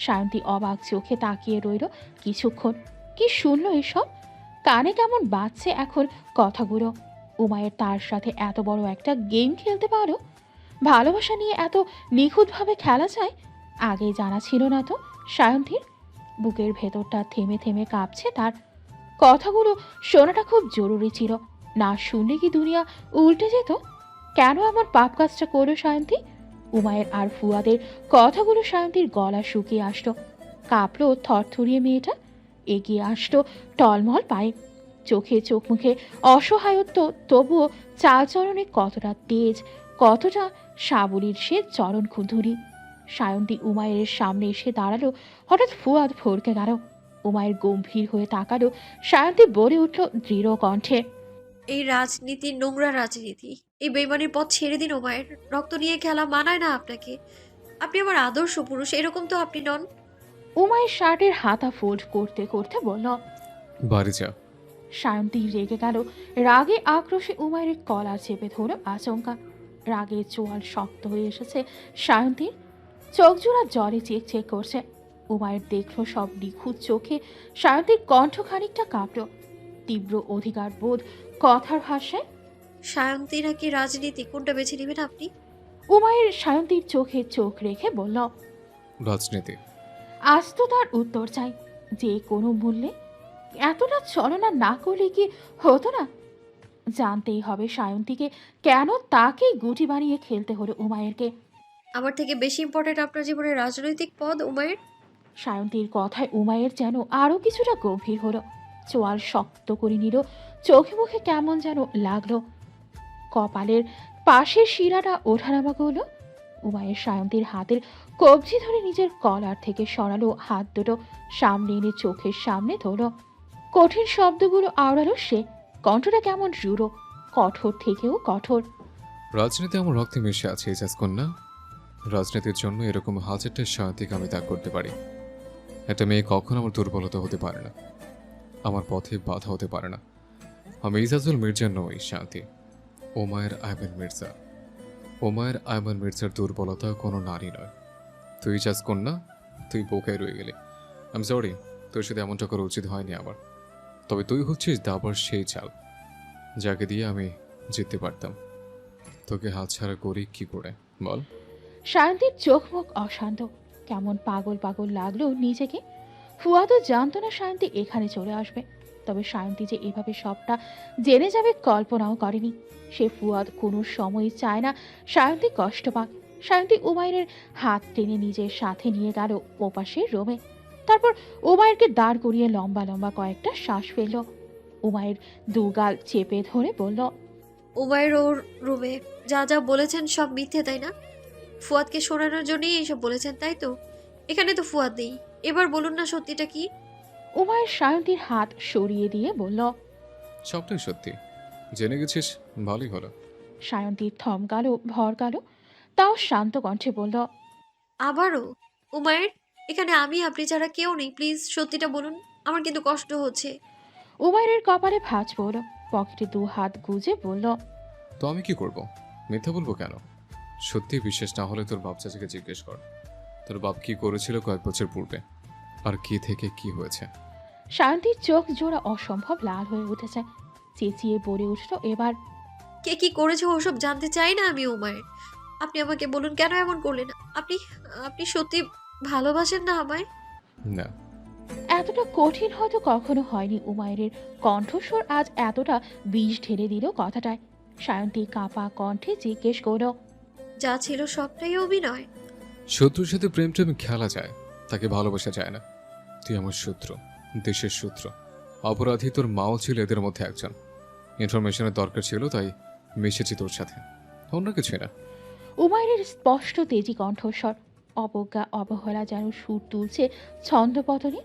সায়ন্তী অবাক চোখে তাকিয়ে রইল কিছুক্ষণ। কি শুনল এসব? কানে কেমন বাজছে এখন কথাগুলো। উমায়ের তার সাথে এত বড় একটা গেম খেলতে পারো? ভালোবাসা নিয়ে এত নিখুঁতভাবে খেলা যায়? আগে জানা ছিল না তো সায়ন্তীর। বুকের ভেতরটা থেমে থেমে কাঁপছে তার। কথাগুলো শোনাটা খুব জরুরি ছিল। না শুনলে কি দুনিয়া উল্টে যেত? কেন এমন পাপ কাজটা করলো সায়ন্তী? উমায়ের আর ফুয়াদের কথাগুলো সায়ন্তীর গলা শুকিয়ে আসলো। কাঁপলো থরথরিয়ে মেয়েটা। এগিয়ে আসলো টলমল পায়ে, চোখে চোখ মুখে অসহায়ত্ব, তবুও চালচরণে কতটা তেজ, কতটা সাবলীর সে চরণ খুঁধুরি। সায়ন্তী উমায়ের সামনে এসে দাঁড়ালো। হঠাৎ ফুয়াদ ভরকে গেল। উমায়ের গম্ভীর হয়ে তাকালো। সায়ন্তী বলে উঠল দৃঢ় কণ্ঠে, এই রাজনীতি নোংরা রাজনীতি। এই বেইমানির পথ ছেড়ে দিন ওমায়ের। রক্ত নিয়ে খেলা মানায় না আপনাকে। আপনি আমার আদর্শ পুরুষ, এরকম তো আপনি নন। উমায়ের শার্টের হাতা ফোল্ড করতে করতে বলল। বাড়ি যা। সায়ন্তী রেগে গেল। রাগে আক্রোশে উমায়ের কলা চেপে ধরল আচমকা। রাগে চোয়াল শক্ত হয়ে এসেছে সায়ন্তীর। চোখ জোড়া জলে চেক চেক করছে। উমায়ের দেখল সব নিখুঁত চোখে। সায়ন্তীর কণ্ঠ খানিকটা কাঁপল। তীব্র অধিকার বোধ কথার ভাষায়। সায়ন্তী নাকি রাজনীতি, কোনটা বেছে নেবেন আপনি? উমায়ের সায়ন্তীর চোখে চোখ রেখে বলল, রাজনীতি। আজ তো তার উত্তর চাই, যে কোনো মূল্যে। এতটা ছলনা না করলে কি হতো না? জানতেই হবে সায়ন্তীকে কেন তাকেই গুটি বানিয়ে খেলতে হলো উমায়েরকে। আমার থেকে বেশি ইম্পর্টেন্ট আপনার জীবনের রাজনৈতিক পদ উমায়ের? সায়ন্তীর কথায় উমায়ের যেন আরো কিছুটা গভীর হলো। চোয়াল শক্ত করে নিল। চোখে মুখে কেমন যেন লাগলো। কপালের পাশের শিরাটা ওঠানামা করলো। উমায়ের সায়ন্তীর হাতের কবজি ধরে নিজের কলার থেকে সরালো। হাত দুটো সামনে এনে চোখের সামনে ধরল। কঠিন শব্দগুলো আওড়ালো সে। কণ্ঠটা কেমন রূঢ়, কঠোর থেকেও কঠোর। রাজনীতি আমার রক্তে মিশে আছে ইজাজ কন্যা। রাজনীতির জন্য এরকম হাজারটা শান্তিকে আমি ত্যাগ করতে পারি। একটা মেয়ে কখনো আমার দুর্বলতা হতে পারে না, আমার পথে বাধা হতে পারে না। আমি ইজাজুল মির্জা নই শান্তি, ওমায়ের আয়মান মির্জা। ওমায়ের আয়মান মির্জার দুর্বলতা কোনো নারী নয়। তুই ইজাজ কন্যা, তুই বোকায় রয়ে গেলি। আই এম সরি, তোর সাথে এমনটা করা উচিত হয়নি আমার। তবে তুই হচ্ছিস দাবার সেই চাল যাকে দিয়ে আমি জিততে পারতাম। তোকে হাতছাড়া করি কি করে বল? সায়ন্তীর চোখ মুখ অশান্ত। কেমন পাগল পাগল লাগলো নিজেকে। ফুয়াদও জানতো না সায়ন্তী এখানে চলে আসবে। তবে সায়ন্তী যে এভাবে সবটা জেনে যাবে কল্পনাও করেনি সে। ফুয়াদ কোনো সময় চায় না সায়ন্তী কষ্ট পাক। সায়ন্তী উমায়ের হাত টেনে নিজের সাথে নিয়ে গেল ওপাশের রোমে। তারপর উমায়েরকে দাঁড় করিয়ে লম্বা লম্বা কয়েকটা শ্বাস ফেলল। উমায়ের দুগাল চেপে ধরে বলল, উমায়ের ওর রুমে যা যা বলেছেন সব মিথ্যে, তাই না? ফুয়াদকে শোনানোর জন্যই এইসব বলেছেন, তাই তো? এখানে তো ফুয়াদ নেই। এবার বলুন না সত্যিটা কি? উমায়ের সায়ন্তীর হাত সরিয়ে দিয়ে বলল। সবটাই সত্যি। জেনে গেছিস ভালোই হলো। সায়ন্তীর থমকালো, ভরকালো, তাও শান্ত কণ্ঠে বলল, আবারও? উমায়ের, এখানে আমি আপনি ছাড়া কেউ নেই। প্লিজ সত্যিটা বলুন। আমার কিন্তু কষ্ট হচ্ছে। উমায়ের কপালে ভাঁজ পড়ল। পকেটে দু হাত গুজে বলল, তো আমি কি করব? মিথ্যা বলবো কেন? সত্যি বিশ্বাস না হলে তোর বাপ চাচাকে জিজ্ঞেস কর। তোর বাপ কি করেছিল কয়েক বছর পূর্বে, আর কি থেকে কি হয়েছে। সায়ন্তীর চোখ জোড়া অসম্ভব লাল হয়ে উঠেছে। চেঁচিয়ে বলে উঠল এবার, কে কি করেছে ওসব জানতে চাই না আমি উমায়ের। আপনি আমাকে বলুন কেন এমন করলেন? আপনি আপনি সত্যি ভালোবাসেন না আমায়? না। এতটা কঠিন হয়তো কখনো হয়নি উমায়ের কণ্ঠস্বর আজ এতটা বিষ ঢেলে দিল কথাটায়। সায়ন্তী কাঁপা কণ্ঠে জিজ্ঞেস করল, যা ছিল সবটাই অভিনয়? শত্রুর সাথে প্রেম টেম খেলা যায়, তাকে ভালোবাসা যায় না। তুই আমার শত্রু, দেশের শত্রু। অপরাধী তোর মাও ছিল এদের মধ্যে একজন। ইনফরমেশনের দরকার ছিল তাই মিশেছি তোর সাথে, অন্য কিছুই না। উমায়ের স্পষ্ট তেজি কণ্ঠস্বর, অবজ্ঞা অবহেলা যেন সুর তুলছে ছন্দপতনে।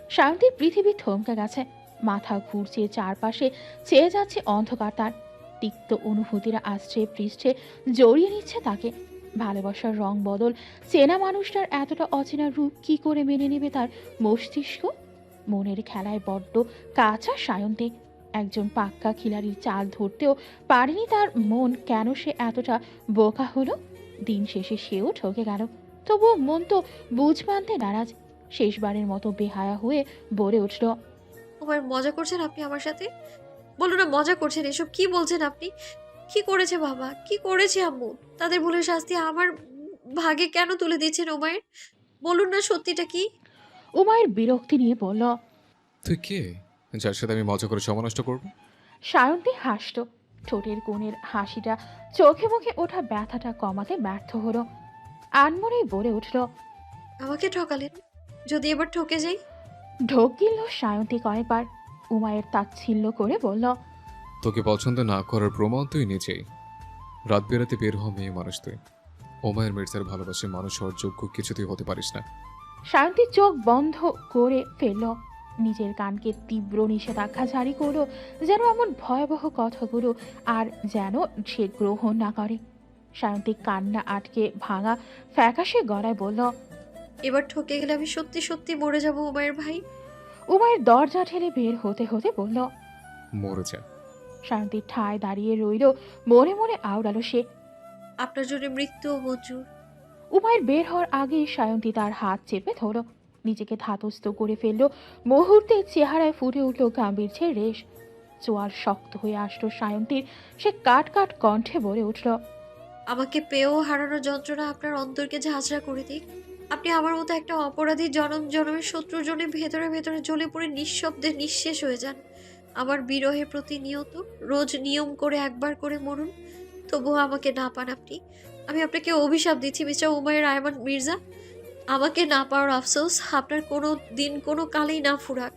সায়ন্তীর পৃথিবী থমকে গেছে। মাথা ঘুরছে, চারপাশে চেয়ে যাচ্ছে অন্ধকার। তার তিক্ত অনুভূতিরা আসছে পৃষ্ঠে জড়িয়ে নিচ্ছে তাকে। ভালোবাসার রং বদল, চেনা মানুষটার এতটা অচেনা রূপ কি করে মেনে নেবে তার মস্তিষ্ক? মনের খেলায় বড্ড কাঁচা সায়ন্তী। একজন পাক্কা খিলাড়ির চাল ধরতেও পারেনি তার মন। কেন সে এতটা বোকা হলো? দিন শেষে সেও ঠকে গেল। তবুও মন তো বুঝ মানতে নারাজ। শেষবারের মতো বেহায়া হয়ে বলে উঠল, ওমায়ের, মজা করছেন আপনি আমার সাথে? বলো না, মজা করছেন? এসব কি বলছেন আপনি? কি করেছে বাবা, কি করেছে আম্মু? তাদের ভুলের শাস্তি আমার ভাগে কেন তুলে দিচ্ছেন ওমায়ের? বলুন না সত্যিটা কি? উমায়ের বিরক্তি নিয়ে বলল। তুই কে যার সাথে আমি মজা করে সময় নষ্ট করবো? সায়ন্তী হাসল। ঠোঁটের কোণের হাসিটা চোখে মুখে ওঠা ব্যথাটা কমাতে ব্যর্থ হলো। আনমনেই বলে উঠল, আমাকে ঠকালেন। যদি এবার ঠকে যাই? ঢোক গিলল সায়ন্তী কয়েকবার। উমায়ের তাচ্ছিল্য করে বলল, তোকে পছন্দ না করার প্রমাণ তুই নিজেই। রাত বেরাতে বের হওয়া মেয়ে মানুষ তুই। ওমায়ের মির্জার ভালোবাসে মানুষ হওয়ার যোগ্য কিছুতেই হতে পারিস না। সায়ন্তী চোখ বন্ধ করে ফেলল। নিজের কানকে তীব্র নিষেধাজ্ঞা জারি করলো, যেন এমন ভয়াবহ কথাগুলো আর যেন সে গ্রহণ না করে। সায়ন্তী কান্না আটকে ভাঙা ফ্যাকাশে গলায় বলল, এবার ঠকে গেলে আমি সত্যি সত্যি মরে যাব ওমায়ের ভাই। উমায়ের দরজা ঠেলে বের হতে হতে বলল। মরে যা। সায়ন্তী ঠায় দাঁড়িয়ে রইল, মনে মনে আওড়ালো সে। আপনার জন্য মৃত্যুও মঞ্জুর। উমায়ের বের হওয়ার আগেই সায়ন্তী তার হাত চেপে ধরল, নিজেকে ধাতস্থ করে ফেলল। মুহূর্তে চেহারায় ফুটে উঠল গাম্ভীর্যের রেশ। চোয়াল শক্ত হয়ে আসলো সায়ন্তীর। সে কাট কাট কণ্ঠে বলে উঠল, আমাকে পেয়েও হারানোর যন্ত্রণা আপনার অন্তরকে ঝাঁঝরা করে দিক। আপনি আমার মতো একটা অপরাধী জনম জনমের শত্রুর জন্য ভেতরে ভেতরে জ্বলে পড়ে নিঃশব্দে নিঃশেষ হয়ে যান। আমার বিরহে প্রতিনিয়ত রোজ নিয়ম করে একবার করে মরুন, তবুও আমাকে না পান আপনি। আমি আপনাকে অভিশাপ দিচ্ছি মিস্টার উমায়ের আয়মান মির্জা। আমাকে না পাওয়ার আফসোস আপনার কোনো দিন কোনো কালেই না ফুরাক।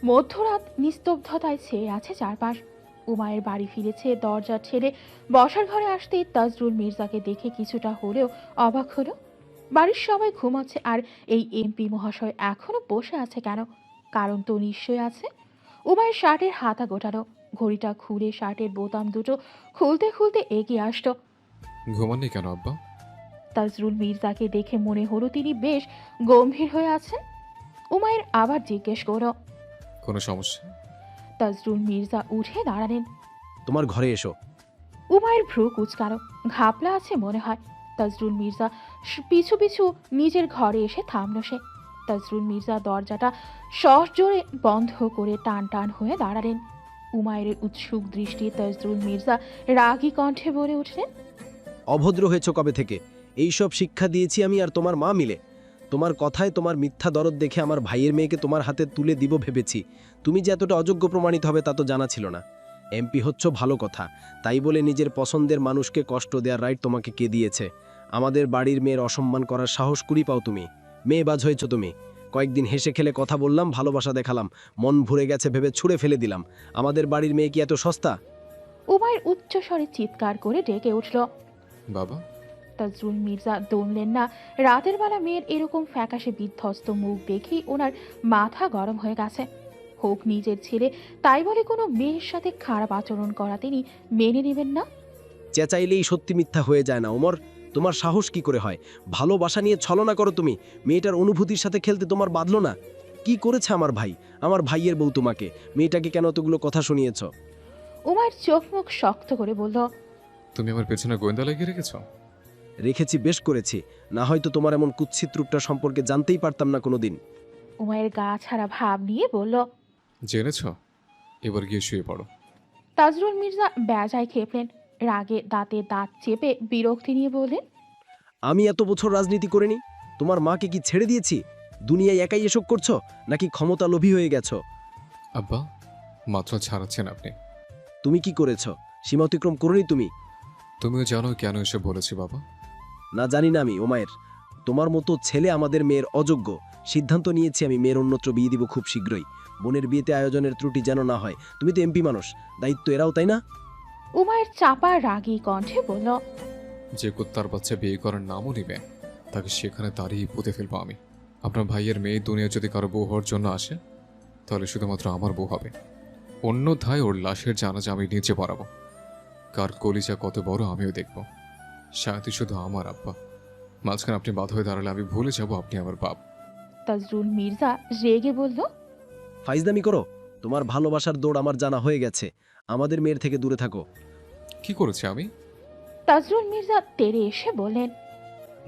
মধ্যরাত নিস্তব্ধতায় ছেয়ে আছে চারপাশ। উমায়ের বাড়ি ফিরেছে দরজা ছেড়ে বসার ঘরে আসতেই তাজরুল মির্জাকে দেখে কিছুটা হলেও অবাক হলো। বাড়ির সবাই ঘুমাচ্ছে, আর এই এমপি মহাশয় এখনো বসে আছে কেন? কারণ তো নিশ্চয় আছে। উমায়ের শার্টের হাতা গোটালো, ঘড়িটা খুলে শার্টের বোতাম দুটো খুলতে খুলতে এগিয়ে আসলো। ঘুমাননি কেন আব্বা? তাজরুল মির্জাকে দেখে মনে হলো তিনি বেশ গম্ভীর হয়ে আছেন। উমায়ের আবার জিজ্ঞেস করল। কোনো সমস্যা? তাজরুল মির্জা উঠে দাঁড়ালেন। তোমার ঘরে এসো। উমায়ের ভ্রু কুচকালো, ঘাপলা আছে মনে হয়। তাজরুল মির্জা পিছু পিছু নিজের ঘরে এসে থামল সে। তাজরুল মির্জা দরজাটা সজোরে বন্ধ করে টান টান হয়ে দাঁড়ালেন। উমায়ের উৎসুক দৃষ্টি তাজরুল মির্জা রাগী কণ্ঠে বলে উঠলেন, অভদ্র হয়েছ কবে থেকে? এইসব শিক্ষা দিয়েছি আমি আর তোমার মা মিলে। তোমার কথায় তোমার মিথ্যা দরদ দেখে আমার ভাইয়ের মেয়েকে তোমার হাতে তুলে দিব ভেবেছি। তুমি যে এতটা অযোগ্য প্রমাণিত হবে তা তো জানা ছিল না। এমপি হচ্ছ ভালো কথা, তাই বলে নিজের পছন্দের মানুষকে কষ্ট দেওয়ার রাইট তোমাকে কে দিয়েছে? আমাদের বাড়ির মেয়ের অসম্মান করার সাহস কুড়ি পাও তুমি? মেয়েবাজ হয়েছ তুমি। কয়েকদিন হেসে খেলে কথা বললাম, ভালোবাসা দেখালাম, মন ভরে গেছে ভেবে ছুঁড়ে ফেলে দিলাম। আমাদের বাড়ির মেয়ে কি এত সস্তা? উমায়ের উচ্চস্বরে চিৎকার করে ডেকে উঠল। বাবা, তাজরুল মির্জা দমলেন না। রাতের বেলা মেয়ের এরকম ফ্যাকাশে বিধ্বস্ত মুখ দেখেই ওনার মাথা গরম হয়ে গেছে। হোক নিজের ছেলে, তাই বলে কোনো মেয়ের সাথে খারাপ আচরণ করা তিনি মেনে নেবেন না। চেঁচাইলেই সত্যি মিথ্যা হয়ে যায় না ওমর। তোমার সাহস কি করে হয়? ভালোবাসা নিয়ে ছলনা করো তুমি। মেয়েটার অনুভূতির সাথে খেলতে তোমার বাধলো না? কি করেছে আমার ভাই, আমার ভাইয়ের বউ তোমাকে? মেয়েটাকে কেন এতগুলো কথা শুনিয়েছ? উমায়ের চোখ মুখ শক্ত করে বলল, তুমি আমার পেছনে গোয়েন্দা লাগিয়ে রেখেছ? রেখেছি, বেশ করেছি। না হয়তো তোমার এমন কুৎসিত রূপটা সম্পর্কে জানতেই পারতাম না কোনোদিন। উমায়ের গা ছাড়া ভাব নিয়ে বলল। জেনেছ? এবার গিয়ে শুয়ে পড়ো। তাজরুল মির্জা বেজায় খেপলেন। রাগে দাঁতে দাঁত চেপে বিরক্তি নিয়ে বললেন, আমি এত বছর রাজনীতি করিনি, তোমার মাকে কি ছেড়ে দিয়েছি? দুনিয়ায় একাই এসব করছো, নাকি ক্ষমতা লোভী হয়ে গেছো? আব্বা, মাত্র ছাড়াচ্ছেন আপনি। তুমি কি করেছ? সীমা অতিক্রম করনি তুমি? তুমিও জানো কেন এসব বলেছি বাবা? না, জানি না আমি ওমায়ের। তোমার মতো ছেলে আমাদের মেয়ের অযোগ্য। সিদ্ধান্ত নিয়েছি আমি মেয়ের অন্যত্র বিয়ে দিব খুব শীঘ্রই। বোনের বিয়েতে আয়োজনের ত্রুটি যেন না হয়। তুমি তো এমপি মানুষ, দায়িত্ব এরাও, তাই না? উমায়ের চাপা রাগী কণ্ঠে বলল, যে কুত্তার বাচ্চা বিয়ে করার নামও নিবে, তাকে সেখানে দাঁড়িয়ে পুঁতে ফেলবো আমি। আপনার ভাইয়ের মেয়ে দুনিয়া যদি কারো বউ হওয়ার জন্য আসে, তাহলে শুধুমাত্র আমার বউ হবে। অন্য ধায় ওর লাশের জানাজা আমি নিচে পড়াবো। কার কলিজা কত বড় আমিও দেখব। সায়ন্তী শুধু আমার আব্বা। মাঝখানে আপনি বাধা হয়ে দাঁড়ালে আমি ভুলে যাব আপনি আমার বাপ। তাজরুল মির্জা রেগে বলল, ফাইজদামি করো। তোমার ভালোবাসার দৌড় আমার জানা হয়ে গেছে। আমাদের মেয়ের থেকে দূরে থাকো। কি করেছি আমি? তাজরুল মির্জা তেড়ে এসে বললেন,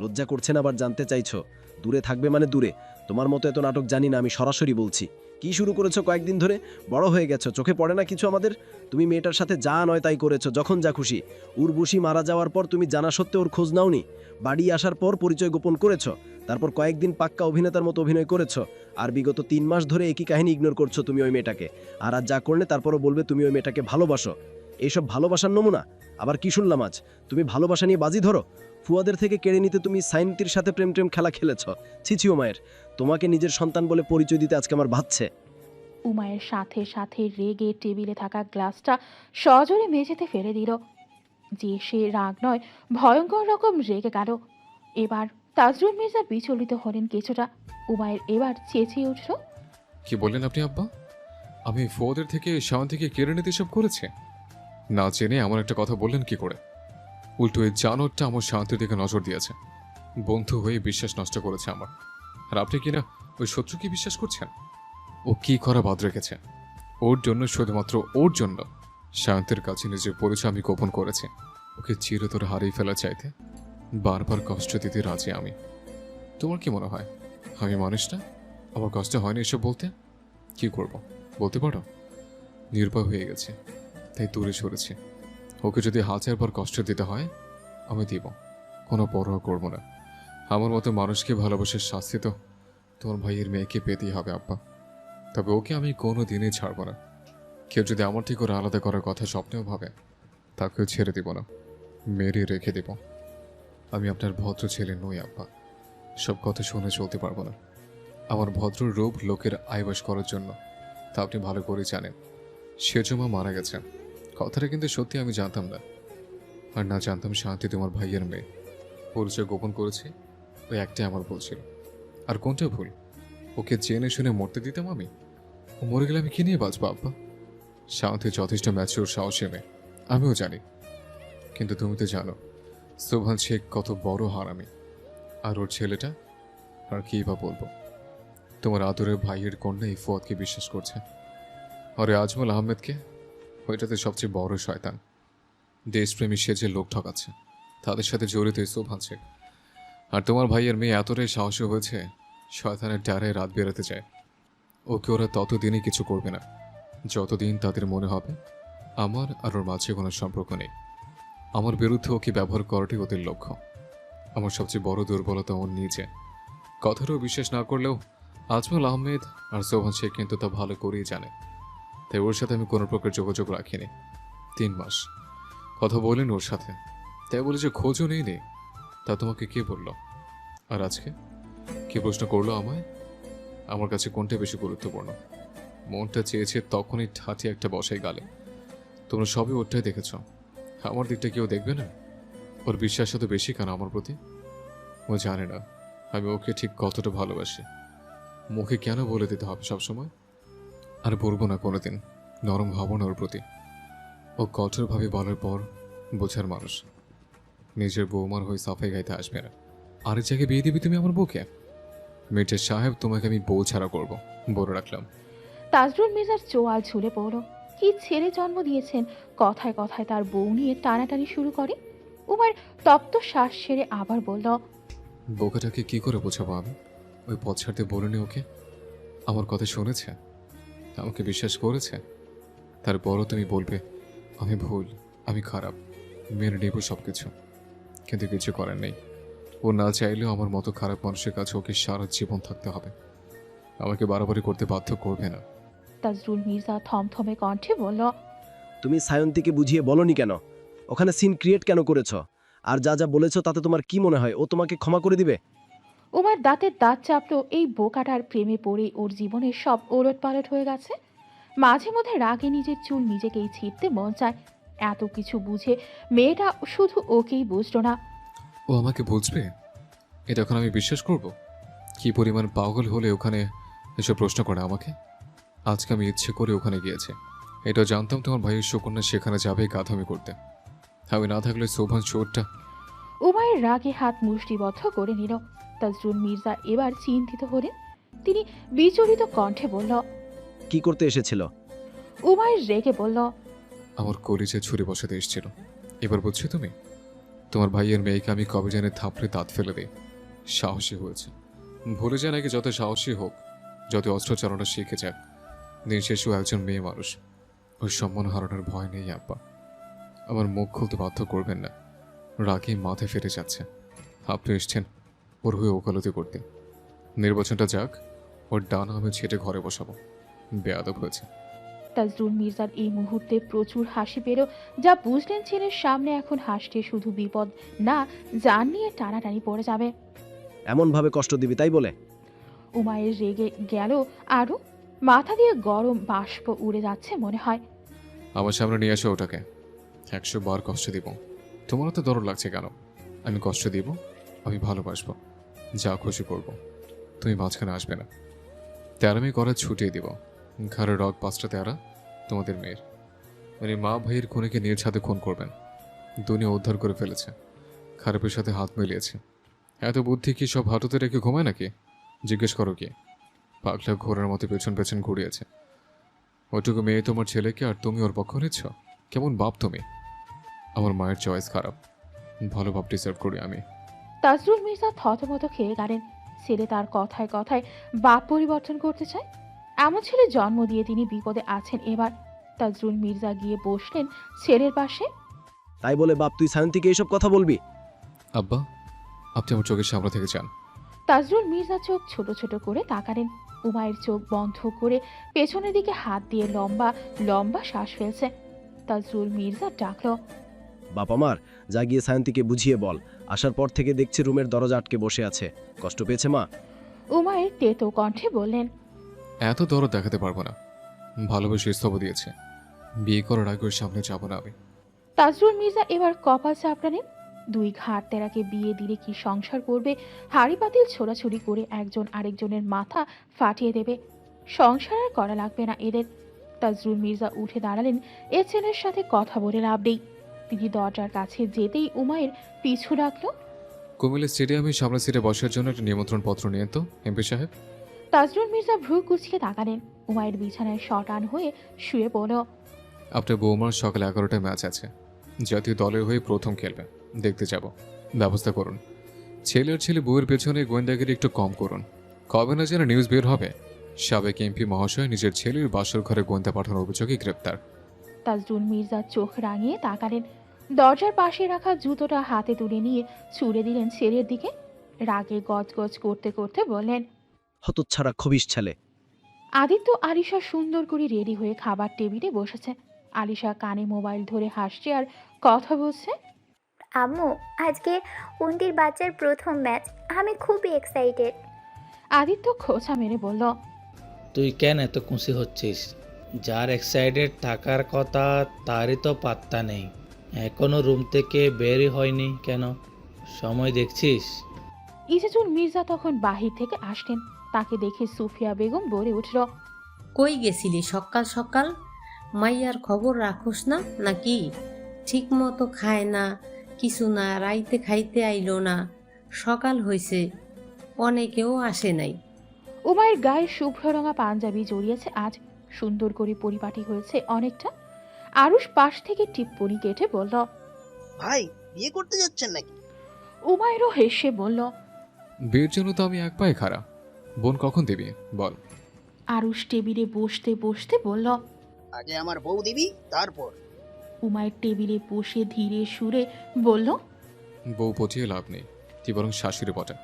লজ্জা করছে না আবার জানতে চাইছো? দূরে থাকবে মানে দূরে। তোমার মতো এত নাটক জানি না, আমি সরাসরি বলছি। কি শুরু করেছো কয়েকদিন ধরে? বড় হয়ে গেছো, চোখে পড়ে না কিছু আমাদের? তুমি মেয়েটার সাথে যা নয় তাই করেছো, যখন যা খুশি। উর্বশী মারা যাওয়ার পর তুমি জানা সত্ত্বেও ওর খোঁজ নাওনি। বাড়ি আসার পর পরিচয় গোপন করেছো, তারপর কয়েকদিন পাক্কা অভিনেতার মতো অভিনয় করেছো। আর বিগত 3 মাস ধরে একই কাহিনী ইগনোর করছো তুমি ওই মেয়েটাকে। আর আজ যা করলে তারপরও বলবে তুমি ওই মেয়েটাকে ভালোবাসো। এইসব ভালোবাসার নমুনা? আবার কি শুনলাম আজ তুমি ভালোবাসা নিয়ে বাজি ধরো? ফুয়াদের থেকে কেড়ে নিতে তুমি সাইন্তির সাথে প্রেম খেলা খেলেছ। ছিছি উমায়ের, তোমাকে নিজের সন্তান বলে পরিচয় দিতে আজকে আমার ভাবছে। উমায়ের সাথে সাথে রেগে টেবিলে থাকা গ্লাসটা সজোরে মেঝেতে ফেলে দিল। যে সে রাগ নয়, ভয়ঙ্কর রকম রেগে গেল। এবার তাজরুল মির্জা বিচলিত হলেন কিছুটা। উমায়ের এবার চেঁচিয়ে উঠল, কি বললেন আপনি আব্বা? আমি ফুয়াদের থেকে শাওনকে কেড়ে নিতে এসব করেছে? না জেনে এমন একটা কথা বললেন কি করে? উল্টো এই জানোয়ারটা আমার শান্তির দিকে নজর দিয়েছে, বন্ধু হয়ে বিশ্বাস নষ্ট করেছে আমার। আর আপনি কিনা ওই শত্রুকে বিশ্বাস করছেন? ও কি করা বাদ রেখেছে? ওর জন্য, শুধুমাত্র ওর জন্য শান্তির কাছে নিজের পরিচয় আমি গোপন করেছি। ওকে চিরতরে হারিয়ে ফেলা চাইতে বারবার কষ্ট দিতে রাজি আমি। তোমার কি মনে হয় আমি মানুষটা? আমার কষ্ট হয়নি এসব বলতে? কি করব বলতে পারো? নির্ভয় হয়ে গেছে, তাই দূরে সরেছি। ওকে যদি 1000 বার কষ্ট দিতে হয় আমি দিব, কোনো পরোয়া করবো না। আমার মতো মানুষকে ভালোবাসার শাস্তি তো তোমার ভাইয়ের মেয়েকে পেতেই হবে আব্বা। তবে ওকে আমি কোনো দিনই ছাড়ব না। কেউ যদি আমার থেকে ওরা আলাদা করার কথা স্বপ্নেও ভাবে, তাকেও ছেড়ে দিব না, মেরে রেখে দেব। আমি আপনার ভদ্র ছেলে নই আব্বা, সব কথা শুনে চলতে পারবো না। আমার ভদ্র রূপ লোকের আইবাস করার জন্য, তা আপনি ভালো করে জানেন। সেজমা মারা গেছে, কথাটা কিন্তু সত্যি আমি জানতাম না। আর না জানতাম শান্তি তোমার ভাইয়ের মেয়ে। পরিচয় গোপন করেছে, ওই একটাই আমার ভুল ছিল। আর কোনটা ভুল? ওকে জেনে শুনে মরতে দিতাম আমি? ও মরে গেলে আমি কি নিয়ে বাঁচবো আব্বা? শান্তি যথেষ্ট ম্যাচিওর সাহসী মেয়ে, আমিও জানি। কিন্তু তুমি তো জানো সোভান শেখ কত বড় হারামি। আর ওর ছেলেটা, আর কি বা বলবো। তোমার আদরের ভাইয়ের কন্যা এই ফুয়াদকে বিশ্বাস করছে, আর এই আজমল আহমেদকে, ওইটাতে সবচেয়ে বড় শয়তান। দেশপ্রেমী সেজে লোক ঠকাচ্ছে, তাদের সাথে জড়িত এই সোভান শেখ। আর তোমার ভাইয়ের মেয়ে এতটাই সাহসী হয়েছে, শয়তানের ডারায় রাত বেরোতে চায়। ওকে ওরা ততদিনই কিছু করবে না যতদিন তাদের মনে হবে আমার আর ওর মাঝে কোনো সম্পর্ক নেই। আমার বিরুদ্ধে ওকে ব্যবহার করাটাই ওদের লক্ষ্য। আমার সবচেয়ে বড় দুর্বলতা ওর নিজে। কথাটাও বিশ্বাস না করলেও আজমল আহমেদ আর সোভান শেখ কিন্তু তা ভালো করেই জানে। তাই ওর সাথে আমি কোনো প্রকার যোগাযোগ রাখিনি 3 মাস। কথা বলেন ওর সাথে, তাই বলে যে খোঁজও নেই, তা তোমাকে কে বলল? আর আজকে কে প্রশ্ন করলো আমায়? আমার কাছে কোনটা বেশি গুরুত্বপূর্ণ? মনটা চেয়েছে তখনই ঠাঠি একটা বসাই গালে। তোমরা সবই ওরটাই দেখেছ, আমার দিকটা কেউ দেখবে না? ওর বিশ্বাস এত বেশি কেন আমার প্রতি? ও জানে না আমি ওকে ঠিক কতটা ভালোবাসি। মুখে কেন বলে দিতে হবে সবসময়? আর বলবো না কোনোদিন, নরম হব না ওর প্রতি। ও কঠোরভাবে বলার পর বোঝার মানুষ। নিজের বৌমার হয়ে সাফাই গাইতে আসবে না। আরেক জায়গায় বিয়ে দিবি তুমি আমার বউকে? মির্জা সাহেব, তোমাকে আমি বউ ছাড়া করবো, বলে রাখলাম। তাজরুল মির্জার চোয়াল ঝুলে পড়ল। কি ছেলে জন্ম দিয়েছেন, কথায় কথায় তার বউ নিয়ে টানাটানি শুরু করে। উমায়ের তপ্ত শ্বাস ছেড়ে আবার বলল, বোকাটাকে কি করে বোঝাবো আমি? ওই পথ ছাড়তে বলিনি ওকে? আমার কথা শুনেছে, আমাকে বিশ্বাস করেছে। তারপরও তুমি বলবে আমি ভুল, আমি খারাপ, মেনে নেব সব কিছু। কিন্তু কিছু করার নেই। ও না চাইলেও আমার মতো খারাপ মানুষের কাছে ওকে সারা জীবন থাকতে হবে। আমাকে বাড়াবাড়ি করতে বাধ্য করবে না। তাজরুল মির্জা থমথমে কণ্ঠে বলল, তুমি সায়ন্তীকে বুঝিয়ে বলনি কেন? ওখানে সিন ক্রিয়েট কেন করেছ? আর যা যা বলেছ তাতে তোমার কি মনে হয় ও তোমাকে ক্ষমা করে দিবে? উমার দাঁতের দাঁত চাপলো। এই বোকাটার প্রেমে পড়ে ওর জীবনের সব ওলট পালট হয়ে গেছে। মাঝে মধ্যে রাগে নিজের চুল নিজেকেই ছিঁড়তে মন চায়। এত কিছু বুঝে মেয়েটা শুধু ওকেই বুঝলো না। ও আমাকে বুঝবে? এটা এখন আমি বিশ্বাস করব? কি পরিমাণ পাগল হলে ওখানে এসব প্রশ্ন করে আমাকে? আজকে আমি ইচ্ছে করে ওখানে গিয়েছি। এটা জানতাম তোমার ভাইয়ের সুকন্যা সেখানে যাবে গাধামি করতে। আমি না থাকলে সোভান চোরটা। উমায়ের রাগে হাত মুষ্টিবদ্ধ করে নিল। তাজরুল মির্জা এবার চিন্তিত হলেন। তিনি বিচলিত কণ্ঠে বলল, কি করতে এসেছিল? উমায়ের রেগে বলল, আমার কলিজে ছুরি বসাতে এসেছিল। এবার বুঝছো তুমি? তোমার ভাইয়ের মেয়েকে আমি কবে জানে থাপড়ে দাঁত ফেলে দিই। সাহসী হয়েছে। ভুলে যায় নাকি যত সাহসী হোক, যত অস্ত্র চালানো শিখে যাক, দিন শেষেও একজন মেয়ে মানুষ। ওর সম্মান হারানোর ভয় নেই আব্বা। আমার মুখ খুলতে বাধ্য করবেন না। রাগে মাথায় ফেটে যাচ্ছে। আপনি এসছেন ওর হয়ে ওকালতি করতে। নির্বাচনটা যাক, ওর ডানা আমি ছেটে ঘরে বসাবো। বেয়াদব হয়েছে। তাজরুল মির্জার এই মুহূর্তে প্রচুর হাসি পেরো, যা বুঝলেন ছেলের সামনে এখন হাসতে শুধু বিপদ না, জান নিয়ে টানাটানি পড়ে যাবে। এমনভাবে কষ্ট দিবি তাই বলে? উমায়ের রেগে গেল আরও, মাথা দিয়ে গরম বাষ্প উড়ে যাচ্ছে মনে হয়। আমার সামনে নিয়ে আসো ওটাকে। 100 বার কষ্ট দিব। তোমারও তো দরদ লাগছে কেন? আমি কষ্ট দিব, আমি ভালোবাসবো, যা খুশি করব। তুমি মাঝখানে আসবে না। তেরামি করা ছুটিয়ে দিব। ঘরের রগ 5টা তেরা তোমাদের মেয়ের। মানে মা ভাইয়ের খুনিকে নির্ছাদে খুন করবেন। দুনিয়া উদ্ধার করে ফেলেছে, খারাপের সাথে হাত মিলিয়েছে। এত বুদ্ধি কি সব হাঁটুতে রেখে ঘুমায় নাকি? জিজ্ঞেস করো কি? পাগলা ঘোড়ার মতো পেছন পেছন ঘুরিয়েছে। ওটুকু মেয়ে তোমার ছেলেকে, আর তুমি ওর পক্ষ নিচ্ছ? কেমন বাপ তুমি? আমার মায়ের চয়েস খারাপ, ভালো বাপ ডিসার্ভ করি আমি। তাজরুল মির্জা থতমত খেয়ে গেলেন। ছেলে তার কথায় কথায় বাপ পরিবর্তন করতে চায়? এমন ছেলে জন্ম দিয়ে তিনি বিপদে আছেন এবার। তাজরুল মির্জা গিয়ে বসলেন ছেলের পাশে। তাই বলে বাপ তুই সায়ন্তীকে এইসব কথা বলবি? আব্বা, আপনি আমার চোখের সামনে থেকে যান। তাজরুল মির্জা চোখ ছোট ছোট করে তাকালেন। উমায়ের চোখ বন্ধ করে পেছনের দিকে হাত দিয়ে লম্বা লম্বা শ্বাস ফেলছে। তাজরুল মির্জা ডাকল, বাপ আমার, যা গিয়ে সায়ন্তীকে বুঝিয়ে বল, আসার পর থেকে দেখছি রুমের দরজা আটকে বসে আছে। কষ্ট পেয়েছে মা? উমায়ের তেতো কণ্ঠে বললেন, এত দরদ দেখাতে পারবো না। ভালোবেসে স্তব দিয়েছে, বিয়ে করার আগে ওর সামনে যাবো না আমি। তাজরুল মির্জা এবার কপাল চাপড়ালেন। দুই ঘাট তেরাকে বিয়ে দিলে কি সংসার করবে? হাড়ি পাতিল ছোড়াছুড়ি করে একজন আরেকজনের মাথা ফাটিয়ে দেবে। সংসার আর করা লাগবে না এদের। তাজরুল মির্জা উঠে দাঁড়ালেন। এ ছেলের সাথে কথা বলে লাভ নেই। তিনি দরজার কাছে যেতেই উমায়ের পিছু ডাকল। কুমিল্লা স্টেডিয়ামে সামনে সিটে বসার জন্য একটা নিমন্ত্রণ পত্র নিয়ে তো এমপি সাহেব। তাজরুল মির্জা ভ্রু কুচকে তাকালেন। উমায়ের বিছানায় শটান হয়ে শুয়ে পড়ল। আপনার বৌমার সকাল 11টায় ম্যাচ আছে, জাতীয় দলের হয়ে প্রথম খেলবে, দেখতে যাব। ব্যবস্থা করুন। ছেলের ছেলে বউয়ের পেছনে গোয়েন্দাগিরি একটু কম করুন। কবে না যেন নিউজ বের হবে, সাবেক এমপি মহাশয় নিজের ছেলের বাসর ঘরে গোয়েন্দা পাঠানোর অভিযোগে গ্রেপ্তার। তাজরুল মির্জা চোখ রাঙিয়ে তাকালেন। দরজার পাশে রাখা জুতোটা হাতে তুলে নিয়ে ছুড়ে দিলেন ছেলের দিকে। রাগে গজগজ করতে করতে বললেন, হতচ্ছাড়া খবিশ ছেলে। আদিত্য আলিশা সুন্দর করে রেডি হয়ে খাবার টেবিলে বসেছে। আলিশা কানে মোবাইল ধরে হাসছে আর কথা বলছে। আম্মু, আজকে উন্দির বাচ্চার প্রথম ম্যাচ, আমি খুবই এক্সাইটেড। আদিত্য খোঁচা মেরে বলল, তুই কেন এত খুশি হচ্ছিস? যার এক্সাইটেড থাকার কথা তারই তো পাত্তা নেই। এখনো রুম থেকে বেরই হয়নি কেন? সময় দেখছিস? ইজাজুল মির্জা তখন বাহির থেকে আসলেন। তাকে দেখে সুফিয়া বেগম বলে উঠল, কই গেছিলি সকাল সকাল? মাইয়ার খবর রাখোস না নাকি? ঠিক মতো খায় না, কিছু না, রাইতে খাইতে আইলো না, সকাল হইছে, অনেকেও আসে নাই। উমায়ের গায়ে শুভ্র রঙা পাঞ্জাবি জড়িয়েছে আজ, সুন্দর করে পরিপাটি হয়েছে অনেকটা। আরুষ পাশ থেকে টিপ্পনি কেটে বলল, ভাই বিয়ে করতে যাচ্ছেন নাকি? উমায়েরও হেসে বলল, বিয়ের জন্য তো আমি এক পায়ে খাড়া। বোন কখন দিবি বল? আরুষ টেবিলে বসতে বসতে বলল। আগে আমার বউ দিবি, তারপর। উমায়ের টেবিলে বসে ধীরে সুরে বলল, বউ পটিয়ে লাভ নেই, কি বরং শাশুড়ি পটা।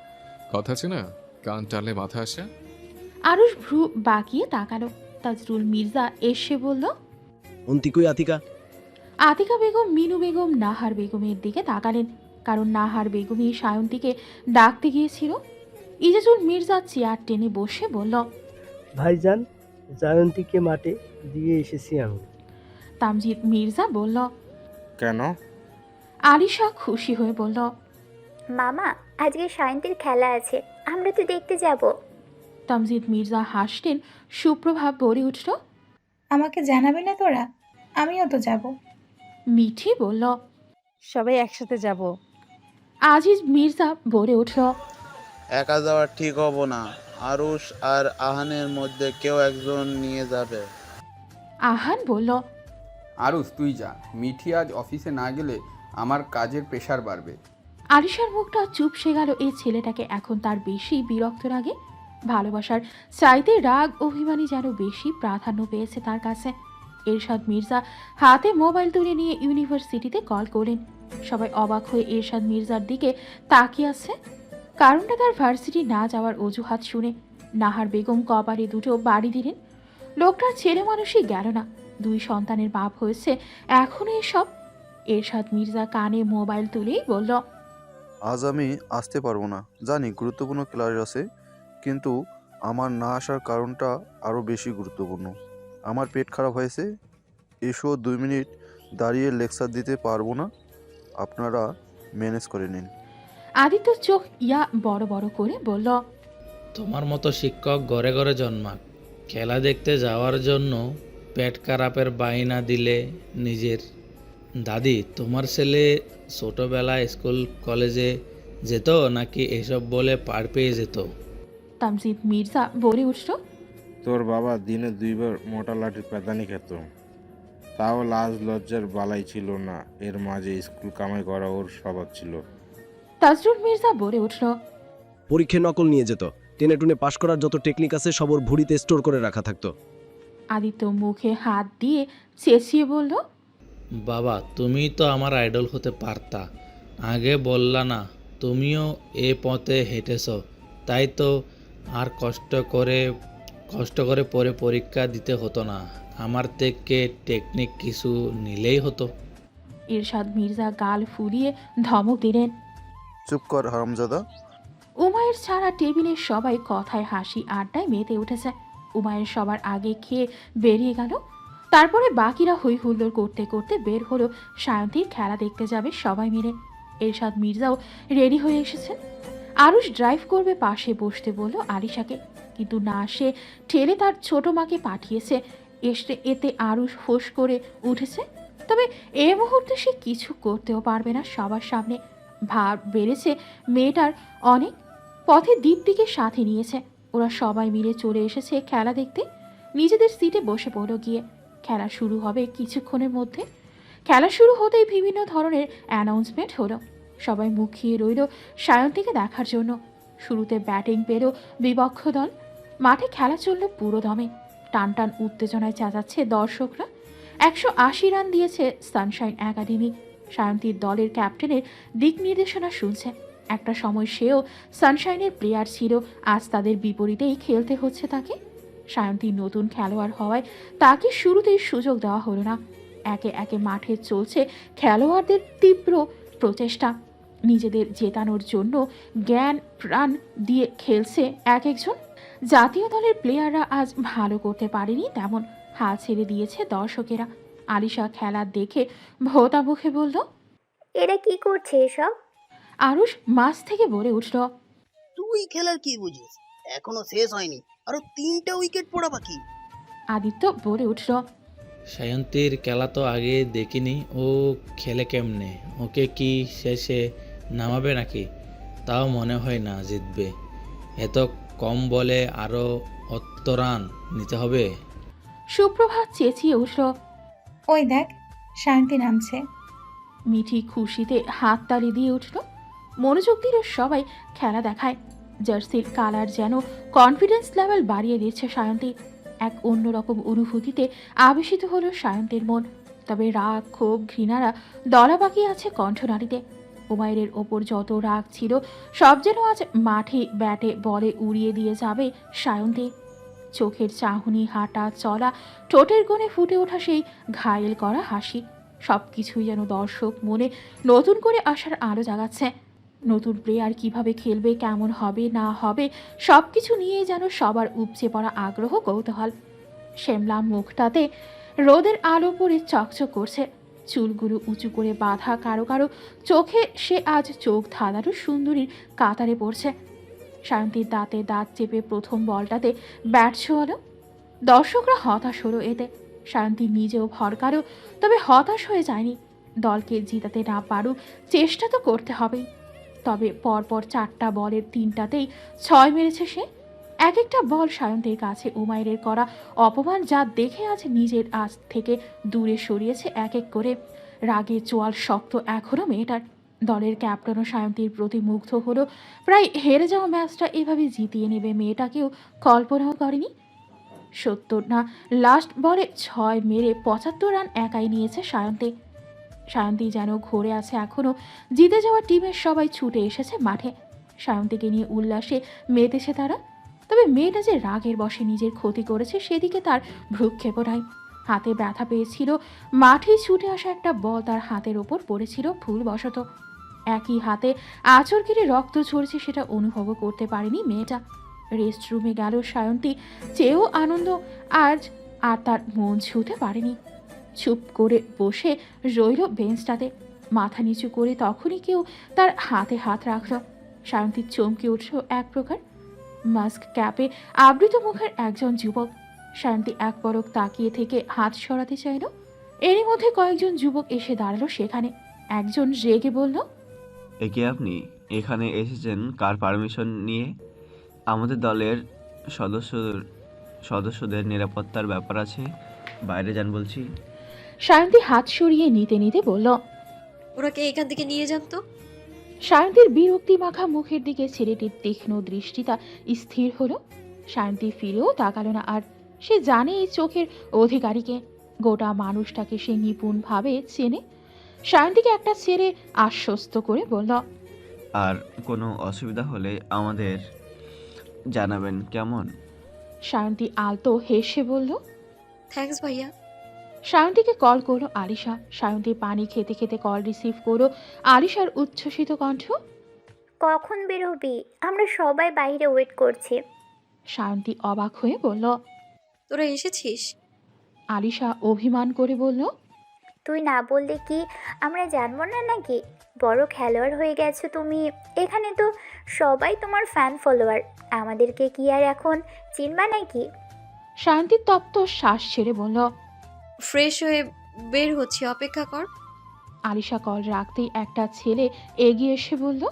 কথা আছে না, কান টানলে মাথা আসে। আরুষ ভ্রু বাঁকিয়ে তাকালো। তাজরুল মির্জা এসে বলল, অন্তিকুই আতিকা। আতিকা বেগম মিনু বেগম নাহার বেগমের দিকে তাকালেন, কারণ নাহার বেগমই সায়ন্তীকে ডাকতে গিয়েছিল। ইজাজুল মির্জা চেয়ার টেনে বসে বলল, ভাইজান, জয়ন্তীকে মাঠে দিয়ে এসেছি আমি। তামজিদ মির্জা বলল। কেন? আলিশা খুশি হয়ে বলল, মামা, আজকে সায়ন্তীর খেলা আছে, আমরা তো দেখতে যাব। তামজিদ মির্জা হাসলেন। সুপ্রভাব বলে উঠল, আমাকে জানাবি না তোরা? আমিও তো যাব। মিঠি বলল, সবাই একসাথে যাব। আজিজ মির্জা বলে উঠল, একা যাওয়া ঠিক হবো না, আরুষ আর আহানের মধ্যে কেউ একজন নিয়ে যাবে। আহান বলল, আরুষ তুই যা, মিঠি আজ অফিসে না গেলে আমার কাজের প্রেশার বাড়বে। আলিশার মুখটা চুপসে গেল। এই ছেলেটাকে এখন তার বেশি বিরক্ত লাগে। ভালোবাসার চাইতে রাগ অভিমানী যেন বেশি প্রাধান্য পেয়েছে তার কাছে। এরশাদ মির্জা হাতে মোবাইল তুলে নিয়ে ইউনিভার্সিটিতে কল করলেন। সবাই অবাক হয়ে এরশাদ মির্জার দিকে তাকিয়ে আছে। কারণটা তার ভার্সিটি না যাওয়ার অজুহাত শুনে নাহার বেগম কপালে দুটো বাড়ি দিলেন। লোকটার ছেলে মানুষই গেল না, 2 সন্তানের বাপ হয়েছে, এখনো এসব। এরশাদ মির্জা কানে মোবাইল তুলেই বলল, আজ আমি আসতে পারবো না, জানি গুরুত্বপূর্ণ ক্লাস আছে, কিন্তু আমার না আসার কারণটা আরও বেশি গুরুত্বপূর্ণ। আমার পেট খারাপ হয়েছে, এসো 2 মিনিট দাঁড়িয়ে লেকচার দিতে পারবো না, আপনারা ম্যানেজ করে নিন। আদিত্য চোখ বড় বড় করে বলল, তোমার মতো শিক্ষক ঘরে ঘরে জন্মাক, খেলা দেখতে যাওয়ার জন্য পেট খারাপের বায়না দিলে নিজের। দাদি, তোমার ছেলে ছোটবেলায় স্কুল কলেজে যেত নাকি এসব বলে পার পেয়ে যেত? তামজিদ মির্জা বলে উঠল, তোর বাবা দিনে 2 বার মোটা লাঠির পেদানি খেত, তাও লাজ লজ্জার বালাই ছিল না, এর মাঝে স্কুল কামাই করা ওর স্বভাব ছিল। তাজরুল মির্জা বলে উঠল, পরীক্ষায় নকল নিয়ে যেত, টেনে টুনে পাশ করার যত টেকনিক আছে সব ওর ভুঁড়িতে স্টোর করে রাখা থাকতো। আদিত্য মুখে হাত দিয়ে চেঁচিয়ে বলল, বাবা, তুমি তো আমার আইডল হতে পারতা, আগে বললা না? তুমিও এ পথে হেঁটেছ, তাই তো আর কষ্ট করে পরে পরীক্ষা দিতে হতো না, আমার থেকে টেকনিক কিছু নিলেই হতো। ইরশাদ মির্জা গাল ফুলিয়ে ধমক দিলেন, চুপ কর হারামজাদা। উমায়ের ছাড়া টেবিলের সবাই কথায় হাসি আড্ডায় মেতে উঠেছে। উমায়ের সবার আগে খেয়ে বেরিয়ে গেল। তারপরে বাকিরা হই হুল্লোড় করতে করতে বের হলো সায়ন্তীর খেলা দেখতে যাবে সবাই মিলে। এরশাদ মির্জাও রেডি হয়ে এসেছেন। আরুষ ড্রাইভ করবে, পাশে বসতে বলল আরিশাকে, কিন্তু না, সে ঠেলে তার ছোট মাকে পাঠিয়েছে। এতে আরুষ ফোঁস করে উঠেছে। তবে এ মুহূর্তে সে কিছু করতেও পারবে না সবার সামনে। ভাব বেড়েছে মেয়েটার অনেক। পথে দীপ্তিকে সাথে নিয়েছে। ওরা সবাই মিলে চলে এসেছে খেলা দেখতে। নিজেদের সিটে বসে পড়ল গিয়ে। খেলা শুরু হবে কিছুক্ষণের মধ্যে। খেলা শুরু হতেই বিভিন্ন ধরনের অ্যানাউন্সমেন্ট হলো। সবাই মুখিয়ে রইল সায়ন্তীকে দেখার জন্য। শুরুতে ব্যাটিং পেল বিপক্ষ দল। মাঠে খেলা চলল পুরো দমে। টান টান উত্তেজনায় চেঁচাচ্ছে দর্শকরা। 180 রান দিয়েছে সানশাইন একাডেমি। সায়ন্তীর দলের ক্যাপ্টেনের দিক নির্দেশনা শুনছে। একটা সময় সেও সানশাইনের প্লেয়ার ছিল, আজ তাদের বিপরীতেই খেলতে হচ্ছে তাকে। সায়ন্তী নতুন খেলোয়াড় হওয়ায় তাকে শুরুতেই সুযোগ দেওয়া হলো না। একে একে মাঠে চলছে খেলোয়াড়দের তীব্র প্রচেষ্টা। নিজেদের জেতানোর জন্য জ্ঞান প্রাণ দিয়ে খেলছে এক একজন। জাতীয় দলের প্লেয়াররা আজ ভালো করতে পারেনি, তেমন হাল ছেড়ে দিয়েছে দর্শকেরা। আলিশা খেলা দেখে ভোতা মুখে বলল, এরা কি করছে এসব? আরুষ মাছ থেকে বলে উঠল, তুই খেলার কি বুঝিস? এখনো শেষ হয়নি, আরো 3টা উইকেট পড়া বাকি। আদিত্য বলে উঠল, সায়ন্তীর খেলা তো আগে দেখিনি, ও খেলে কেমনে? ওকে কি শেষে নামাবে নাকি? তাও মনে হয় না জিতবে, এত কম বলে আরও 70 রান নিতে হবে। সুপ্রভাত চেঁচিয়ে উঠল, ওই দেখ, শান্তি নামছে। মিঠি খুশিতে হাততালি দিয়ে উঠল। মনোযোগ দিল সবাই খেলা দেখায়। জার্সির কালার যেন কনফিডেন্স লেভেল বাড়িয়ে দিচ্ছে সায়ন্তী। এক অন্যরকম অনুভূতিতে আবেশিত হলো সায়ন্তীর মন। তবে রাগ, ক্ষোভ, ঘৃণারা দলা বাকি আছে কণ্ঠনালীতে। উমায়ের ওপর যত রাগ ছিল সব যেন আজ মাঠে ব্যাটে বলে উড়িয়ে দিয়ে যাবে সায়ন্তী। চোখের চাহনি, হাঁটা চলা, ঠোঁটের কোণে ফুটে ওঠা সেই ঘায়েল করা হাসি, সব কিছুই যেন দর্শক মনে নতুন করে আসার আলো জাগাচ্ছে। নতুন প্লেয়ার কিভাবে খেলবে, কেমন হবে না হবে, সব কিছু নিয়ে যেন সবার উপচে পড়া আগ্রহ, কৌতূহল। শ্যামলা মুখটাতে রোদের আলো পড়ে চকচক করছে। চুলগুলো উঁচু করে বাঁধা, কারো কারো চোখে সে আজ চোখ ধাঁধানো সুন্দরীর কাতারে পড়ছে। শান্তির দাঁতে দাঁত চেপে প্রথম বলটাতে ব্যাট ছোঁয়ালো। দর্শকরা হতাশ হলো এতে। শান্তি নিজেও ভরকারও, তবে হতাশ হয়ে যায়নি। দলকে জিতাতে না পারুক, চেষ্টা তো করতে হবেই। তবে পরপর 4টা বলের 3টাতেই 6 মেরেছে সে। এক একটা বল সায়ন্তীর কাছে উমায়ের করা অপমান, যা দেখে আজ নিজের আজ থেকে দূরে সরিয়েছে এক এক করে। রাগে চোয়াল শক্ত এখনও মেয়েটার। দলের ক্যাপ্টেনও সায়ন্তীর প্রতি মুগ্ধ হলো। প্রায় হেরে যাওয়া ম্যাচটা এভাবে জিতিয়ে নেবে মেয়েটাকেও কল্পনাও করেনি। ৭০ না লাস্ট বলে ৬ মেরে ৭৫ রান একাই নিয়েছে সায়ন্তী যেন ঘুরে আছে এখনও। জিতে যাওয়া টিমের সবাই ছুটে এসেছে মাঠে। সায়ন্তীকে নিয়ে উল্লাসে মেতেছে তারা। তবে মেয়েটা যে রাগের বশে নিজের ক্ষতি করেছে সেদিকে তার ভ্রুক্ষেপও নাই। হাতে ব্যথা পেয়েছিল। মাঠে ছুটে আসা একটা বল তার হাতের ওপর পড়েছিল ভুলবশত। একই হাতে আঁচড় কেটে রক্ত ঝরছে সেটা অনুভবও করতে পারেনি মেয়েটা। রেস্ট রুমে গেল সায়ন্তী, চেয়েও আনন্দ আজ আর তার মন ছুঁতে পারেনি। চুপ করে বসে রইল বেঞ্চটাতে, মাথা নিচু করে। তখনই কেউ তার হাতে হাত রাখল। সায়ন্তী চমকে উঠল এক প্রকার। মাস্ক ক্যাপে আবৃত মুখের একজন যুবক। সায়ন্তী এক পলক তাকিয়ে থেকে হাত সরাতে চাইল। এরই মধ্যে কয়েকজন যুবক এসে দাঁড়ালো সেখানে। একজন রেগে বলল, একে আপনি এখানে এসেছেন কার পারমিশন নিয়ে? আমাদের দলের সদস্যদের নিরাপত্তার ব্যাপার আছে, বাইরে যান বলছি। সায়ন্তী হাত সরিয়ে নিতে নিতে বলল, ওনাকে এখান থেকে নিয়ে যান তো। সায়ন্তীর বিরক্তি মাখা মুখের দিকে ছেলেটির তীক্ষ্ণ দৃষ্টিটা স্থির হলো। সায়ন্তী ফিরেও তাকালো না আর। সে জানে এই চোখের অধিকারীকে, গোটা মানুষটাকে সে নিপুণভাবে চেনে। সায়ন্তীকে একটা ছেড়ে আশ্বস্ত করে বলল, আর কোনো অসুবিধা হলে আমাদের জানাবেন, কেমন? সায়ন্তী আলতো হেসে বলল, থ্যাঙ্কস ভাইয়া। সায়ন্তীকে কল করলো আলিশা। সায়ন্তী পানি খেতে খেতে কল রিসিভ করলো আলিশার উচ্ছ্বসিত কণ্ঠ। কখন বেরোবি? আমরা সবাই বাইরে ওয়েট করছি। সায়ন্তী অবাক হয়ে বলল, তোরা এসেছিস? আলিশা অভিমান করে বলল, তুই না বললে কি আমরা জানবো না নাকি? বড় খেলোয়াড় হয়ে গেছো তুমি। এখানে তো সবাই তোমার ফ্যান ফলোয়ার। আমাদেরকে কি আর এখন চিনবা নাকি? সায়ন্তী তপ্ত শ্বাস ছেড়ে বলল, ফ্রেশ হয়ে বের হচ্ছি, অপেক্ষা কর। আলিশা কল রাখতেই একটা ছেলে এগিয়ে এসে বলল,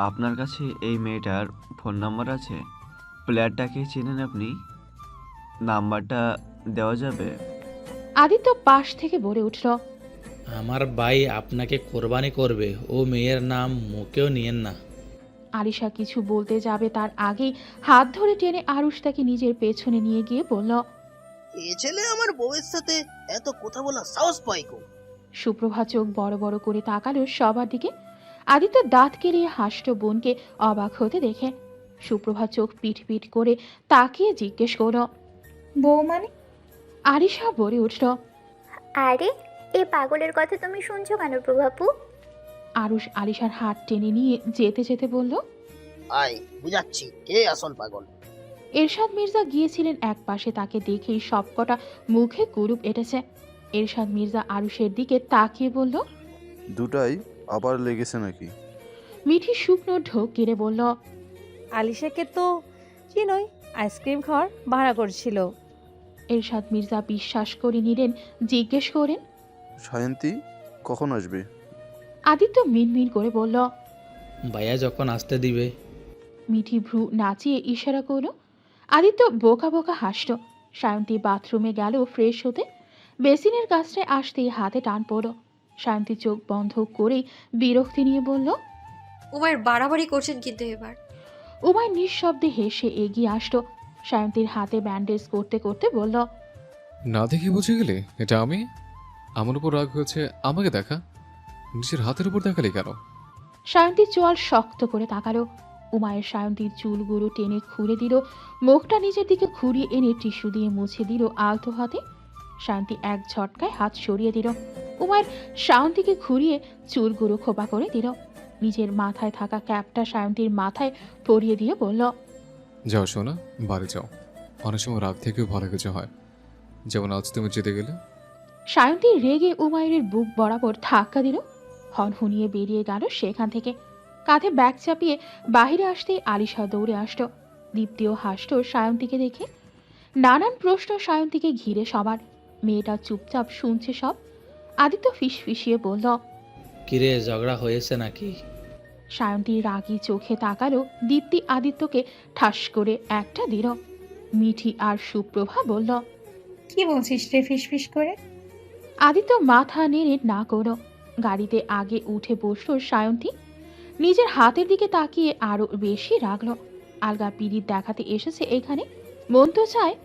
আপনার কাছে এই মেয়েটার ফোন নাম্বার আছে? প্লেয়ারটাকে চেনেন আপনি? নাম্বারটা দেওয়া যাবে? আদিত্য পাশ থেকে বলে উঠল, আমার ভাই আপনাকে কোরবানি করবে, ও মেয়ের নাম মুখেও নিয়েন না। আলিশা কিছু বলতে যাবে তার আগেই হাত ধরে টেনে আরুষ তাকে নিজের পেছনে নিয়ে গিয়ে বলল, এ ছেলে আমার বউয়ের সাথে এত কথা বলার সাহস পায় কো? সুপ্রভা চোখ বড় বড় করে তাকালো সবার দিকে। আদিত্য দাঁত কেলিয়ে হাসল বোনকে অবাক হতে দেখে। সুপ্রভা চোখ পিট পিট করে তাকিয়ে জিজ্ঞেস করল, বউ মানে? আলিশা বলে উঠল, আরে এই পাগলের কথা তুমি শুনছো কেন প্রভাপু? আরুষ আলিশার হাত টেনে নিয়ে যেতে যেতে বলল, আয় বুঝাচ্ছি কে আসল পাগল। এরশাদ মির্জা গিয়েছিলেন এক পাশে। তাকে দেখেই সবকটা মুখে কুরুপ এঁটেছে। এরশাদ মির্জা আরুষের দিকে তাকিয়ে বলল, দুটাই আবার লেগেছে নাকি? মিঠি শুকনো ঢোক গিরে বলল, আলিশাকে তো চিনই, আইসক্রিম খাওয়ার ভাড়া করছিল। এরশাদ মির্জা বিশ্বাস করে নিলেন, জিজ্ঞেস করেন, সায়ন্তী কখন আসবে? আদিত্য মিনমিন করে বলল, ভাইয়া যখন আসতে দিবে। মিঠি ভ্রু নাচিয়ে ইশারা করল। আদিত্য বোকা বোকা হাসল। সায়ন্তী বাথরুমে গেল ফ্রেশ হতে। বেসিনের কাছটায় আসতেই হাতে টান পড়ল। সায়ন্তী চোখ বন্ধ করেই বিরক্তি নিয়ে বলল, উমায়ের বাড়াবাড়ি করছেন কিন্তু এবার। উমায় নিঃশব্দে হেসে এগিয়ে আসলো। সায়ন্তীর হাতে ব্যান্ডেজ করতে করতে বলল, না দেখে বুঝে গেলে এটা আমি? আমার উপর রাগ হয়েছে, আমাকে দেখা, নিজের হাতের উপর দেখালে কেন? সায়ন্তী চোয়াল শক্ত করে তাকালো। উমায়ের সায়ন্তীর চুলগুলো টেনে খুলে দিল। মুখটা নিজের দিকে ঘুরিয়ে এনে টিস্যু দিয়ে মুছে দিল আলতো হাতে। সায়ন্তী এক ঝটকায় হাত সরিয়ে দিল। উমায়ের সায়ন্তীকে ঘুরিয়ে চুলগুলো খোপা করে দিল। নিজের মাথায় থাকা ক্যাপটা সায়ন্তীর মাথায় পরিয়ে দিয়ে বলল, যাও সোনা, বাড়ি যাও। অনেক সময় রাগ থেকেও ভালো কিছু হয়, যেমন আজ তুমি জিতে গেলে। সায়ন্তী রেগে উমায়ের বুক বরাবর ধাক্কা দিল। হনহনিয়ে বেরিয়ে গেল সেখান থেকে। কাঁধে ব্যাগ চাপিয়ে বাহিরে আসতেই আলিশা দৌড়ে আসলো। দীপ্তিও হাসল সায়ন্তীকে দেখে। নানান প্রশ্ন সায়ন্তীকে ঘিরে সবার। মেয়েটা চুপচাপ শুনছে সব। আদিত্য ফিসফিসিয়ে বলল, কিরে, ঝগড়া হয়েছে নাকি? সায়ন্তী রাগী চোখে তাকালো। দীপ্তি আদিত্যকে ঠাস করে একটা দিল। মিঠি আর সুপ্রভা বলল, কি বলছিস রে ফিসফিস করে? আদিত্য মাথা নেড়ে না করো। গাড়িতে আগে উঠে বসলো সায়ন্তী। নিজের হাতের দিকে তাকিয়ে আরো বেশি রাগলো। আলগা পিরিত দেখাতে এসেছে এখানে, মন তো চায়